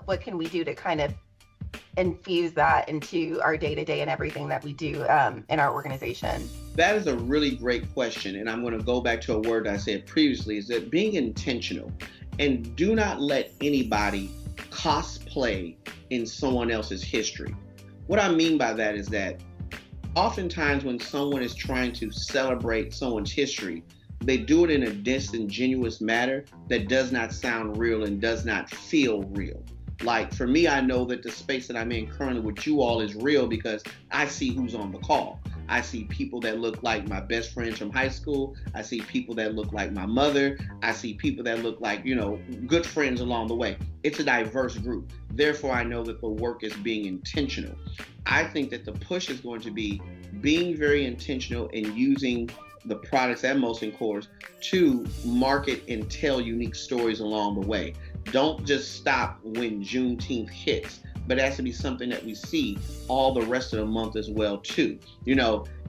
what can we do to kind of infuse that into our day-to-day and everything that we do in our organization? That is a really great question. And I'm going to go back to a word I said previously, is that being intentional, and do not let anybody cosplay in someone else's history. What I mean by that is that oftentimes when someone is trying to celebrate someone's history, they do it in a disingenuous manner that does not sound real and does not feel real. Like for me, I know that the space that I'm in currently with you all is real because I see who's on the call. I see people that look like my best friends from high school. I see people that look like my mother. I see people that look like, good friends along the way. It's a diverse group. Therefore, I know that the work is being intentional. I think that the push is going to be being very intentional in using the products at Molson Coors to market and tell unique stories along the way. Don't just stop when Juneteenth hits, but it has to be something that we see all the rest of the month as well too.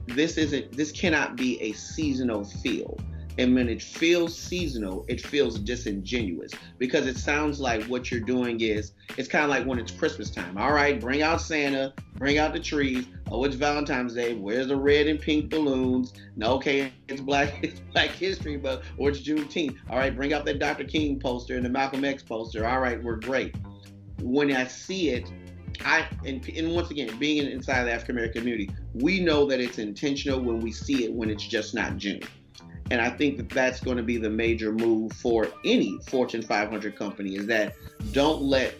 This cannot be a seasonal feel. And when it feels seasonal, it feels disingenuous because it sounds like what you're doing it's kind of like when it's Christmas time. All right, bring out Santa, bring out the trees. Oh, it's Valentine's Day. Where's the red and pink balloons? No, okay, it's Black History Month, or it's Juneteenth. All right, bring out that Dr. King poster and the Malcolm X poster. All right, we're great. When I see it, and once again, being inside the African American community, we know that it's intentional when we see it when it's just not June. And I think that that's going to be the major move for any Fortune 500 company, is that don't let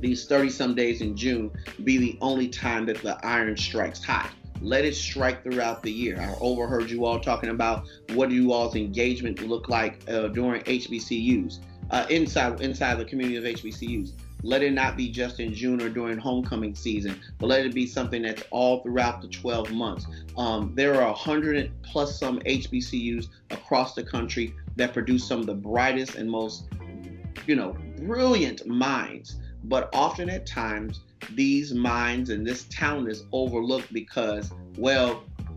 these 30-some days in June be the only time that the iron strikes hot. Let it strike throughout the year. I overheard you all talking about what do you all's engagement look like during HBCUs, inside the community of HBCUs. Let it not be just in June or during homecoming season, but let it be something that's all throughout the 12 months. There are 100 plus some HBCUs across the country that produce some of the brightest and most, brilliant minds. But often at times, these minds and this talent is overlooked because,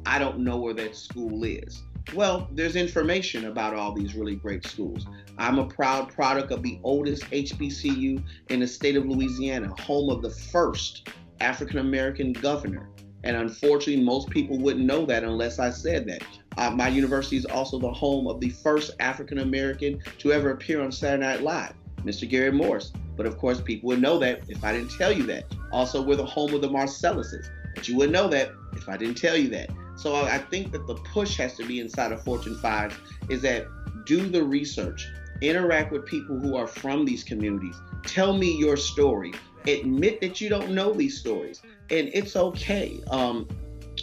I don't know where that school is. Well, there's information about all these really great schools. I'm a proud product of the oldest HBCU in the state of Louisiana, home of the first African-American governor. And unfortunately, most people wouldn't know that unless I said that. My university is also the home of the first African-American to ever appear on Saturday Night Live, Mr. Gary Morris. But of course, people would know that if I didn't tell you that. Also, we're the home of the Marcelluses. But you wouldn't know that if I didn't tell you that. So I think that the push has to be inside of Fortune 5 is that do the research, interact with people who are from these communities, tell me your story, admit that you don't know these stories, and it's okay.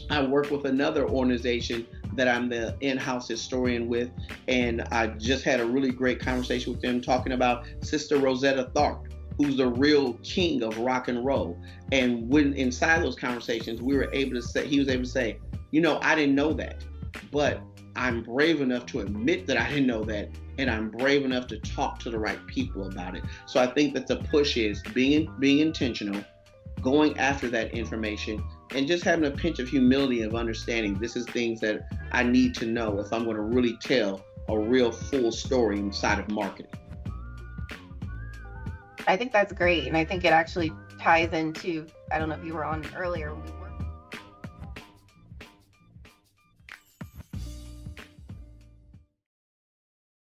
I work with another organization that I'm the in-house historian with, and I just had a really great conversation with them talking about Sister Rosetta Tharpe, who's the real king of rock and roll. And when inside those conversations, he was able to say, I didn't know that, but I'm brave enough to admit that I didn't know that, and I'm brave enough to talk to the right people about it. So I think that the push is being intentional, going after that information, and just having a pinch of humility of understanding this is things that I need to know if I'm going to really tell a real full story inside of marketing. I think that's great. And I think it actually ties into, I don't know if you were on earlier,